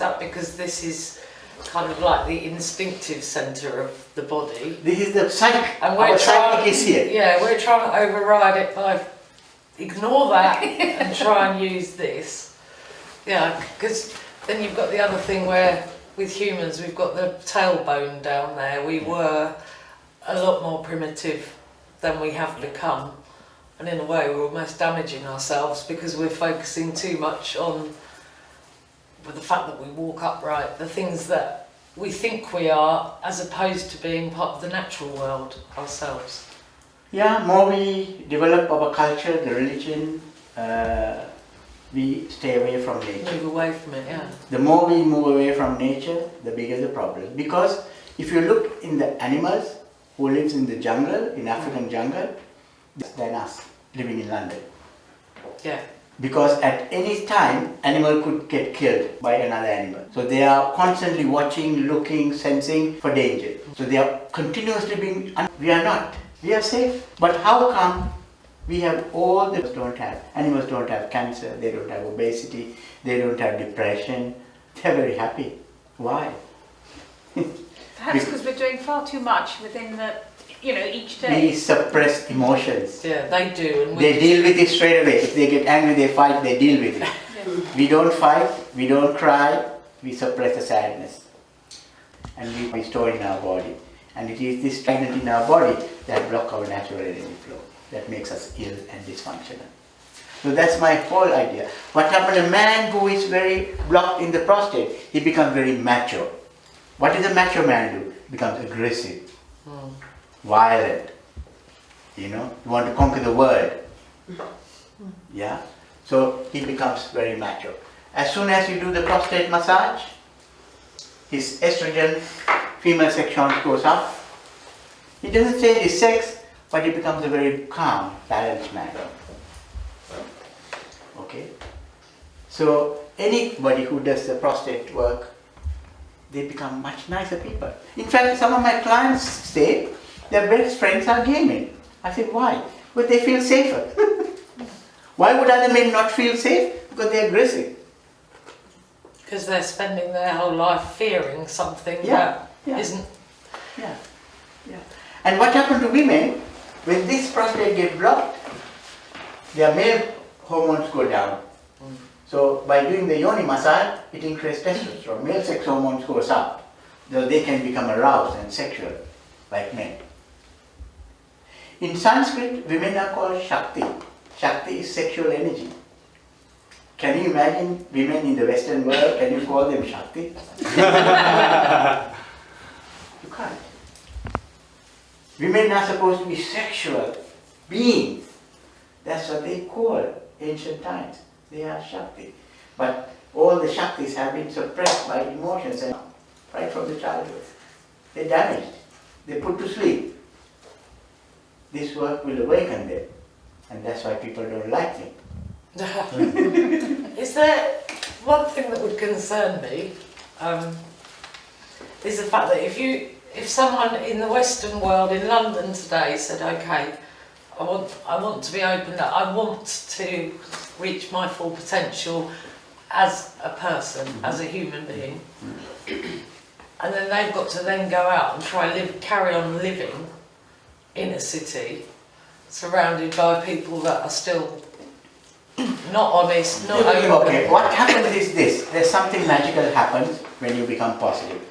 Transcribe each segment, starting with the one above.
that because this is kind of like the instinctive centre of the body? This is the psyche, and our psychic is here. Yeah, we're trying to override it by ignore that and try and use this. Yeah, because then you've got the other thing where with humans we've got the tailbone down there. We were a lot more primitive than we have become, and in a way we're almost damaging ourselves because we're focusing too much on the fact that we walk upright, the things that we think we are, as opposed to being part of the natural world ourselves. Yeah, more we develop our culture, the religion, we stay away from nature. Move away from it, yeah. The more we move away from nature, the bigger the problem. Because if you look in the animals who lives in the jungle, in African jungle, than us living in London. Yeah. Because at any time, animal could get killed by another animal. So they are constantly watching, looking, sensing for danger. So they are continuously being, we are not. We are safe. But how come we have all the don't have? Animals don't have cancer, they don't have obesity, they don't have depression. They're very happy. Why? Perhaps because we're doing far too much within the, each day. We suppress emotions. Yeah, they do. And they deal with it straight away. If they get angry, they fight, they deal with it. Yeah. We don't fight, we don't cry, we suppress the sadness. And we store it in our body. And it is this stagnant in our body that blocks our natural energy flow, that makes us ill and dysfunctional. So that's my whole idea. What happens to a man who is very blocked in the prostate? He becomes very macho. What does a macho man do? He becomes aggressive, violent. You want to conquer the world. Yeah? So he becomes very macho. As soon as you do the prostate massage, his estrogen, female sex hormones goes up. He doesn't change his sex, but he becomes a very calm, balanced man. Okay? So anybody who does the prostate work, they become much nicer people. In fact, some of my clients say their best friends are gay men. I said, why? But they feel safer. Why would other men not feel safe? Because they're aggressive. Because they're spending their whole life fearing something that isn't. Yeah. And what happened to women, when this prostate gets blocked, their male hormones go down. So by doing the Yoni massage, it increases testosterone. Male sex hormones goes up. So they can become aroused and sexual like men. In Sanskrit, women are called Shakti. Shakti is sexual energy. Can you imagine women in the Western world, can you call them Shakti? You can't. Women are supposed to be sexual beings. That's what they call ancient times. They are Shakti. But all the Shaktis have been suppressed by emotions and right from the childhood. They're damaged. They're put to sleep. This work will awaken them. And that's why people don't like me. Is there one thing that would concern me? Is the fact that if someone in the Western world, in London today, said, okay, I want to be opened up, I want to reach my full potential as a person, as a human being, and then they've got to then go out and carry on living in a city, surrounded by people that are still not honest, not open. Okay, what happens is this. There's something magical happens when you become positive.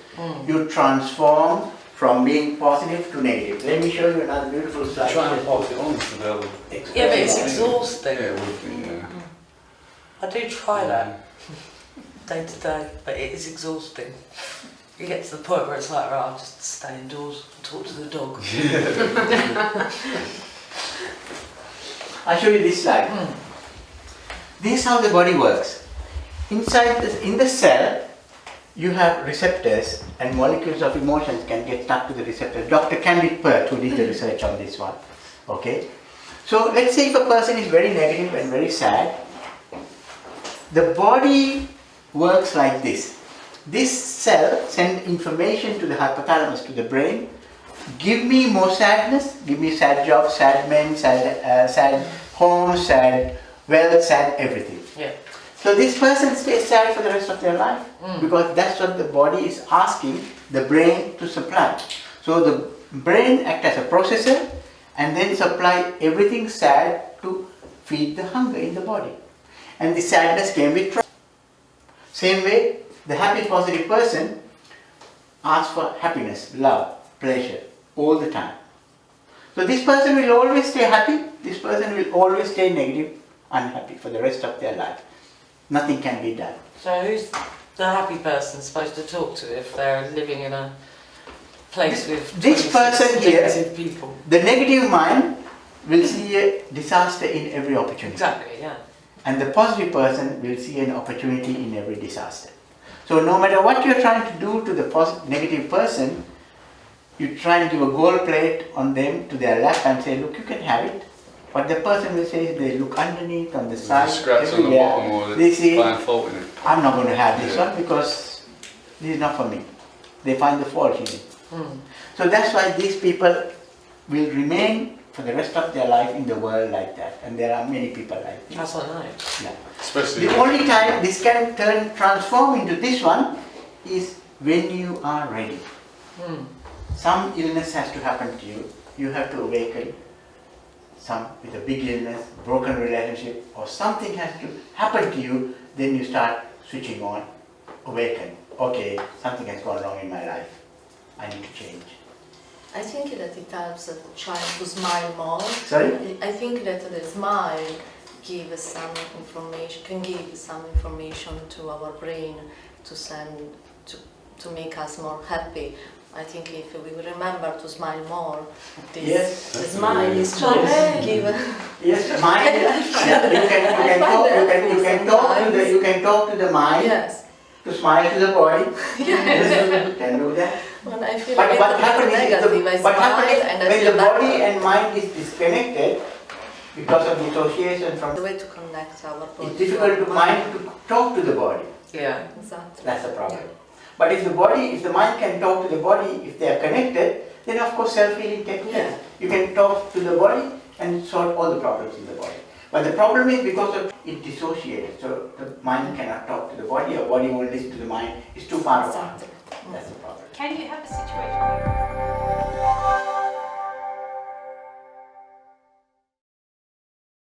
You transform from being positive to negative. Let me show you another beautiful slide. Trying to pass it on to the other. Yeah, but it's exhausting. Yeah, it would be, yeah. I do try that day to day, but it is exhausting. You get to the point where it's like, right, I'll just stay indoors and talk to the dog. I'll show you this slide. This is how the body works. Inside in the cell, you have receptors and molecules of emotions can get stuck to the receptor. Dr. Candid Pert, who did the research on this one. Okay? So let's say if a person is very negative and very sad, the body works like this. This cell sends information to the hypothalamus, to the brain. Give me more sadness, give me sad jobs, sad men, sad home, sad wealth, sad everything. Yeah. So this person stays sad for the rest of their life because that's what the body is asking the brain to supply. So the brain acts as a processor and then supply everything sad to feed the hunger in the body. And the sadness came with trauma. Same way, the happy positive person asks for happiness, love, pleasure all the time. So this person will always stay happy, this person will always stay negative, unhappy for the rest of their life. Nothing can be done. So who's the happy person supposed to talk to if they're living in a place with This person here, negative people? the negative mind will see a disaster in every opportunity. Exactly, yeah. And the positive person will see an opportunity in every disaster. So no matter what you're trying to do to the negative person, you try and give a gold plate on them to their lap and say, look, you can have it. What the person will say is they look underneath, on the side, Scratch on the bottom or they say, find fault in it. I'm not going to have this one because this is not for me. They find the fault in it. So that's why these people will remain for the rest of their life in the world like that. And there are many people like this. That's what I know. Yeah. Especially The only time this can transform into this one is when you are ready. Some illness has to happen to you. You have to awaken. Some with a big illness, broken relationship, or something has to happen to you, then you start switching on, awaken. Okay, something has gone wrong in my life. I need to change. I think that it helps a child to smile more. Sorry? I think that the smile gives some information, can give some information to our brain to send, to make us more happy. I think if we remember to smile more, this, the smile is to give. Yes, mind. You can talk to the mind. Yes. To smile to the body. Yes, you can do that. When I feel But a what little happens bit is, negative, I smile and I when feel the body better. and mind is disconnected because of dissociation from, The way to connect our body. it's difficult to mind to talk to the body. Yeah. Exactly. That's the problem. But if the mind can talk to the body, if they are connected, then of course self-healing takes place. Yeah. You can talk to the body and solve all the problems in the body. But the problem is because of it dissociated, so the mind cannot talk to the body, or body won't listen to the mind, it's too far apart. Exactly. That's the problem. Can you have a situation where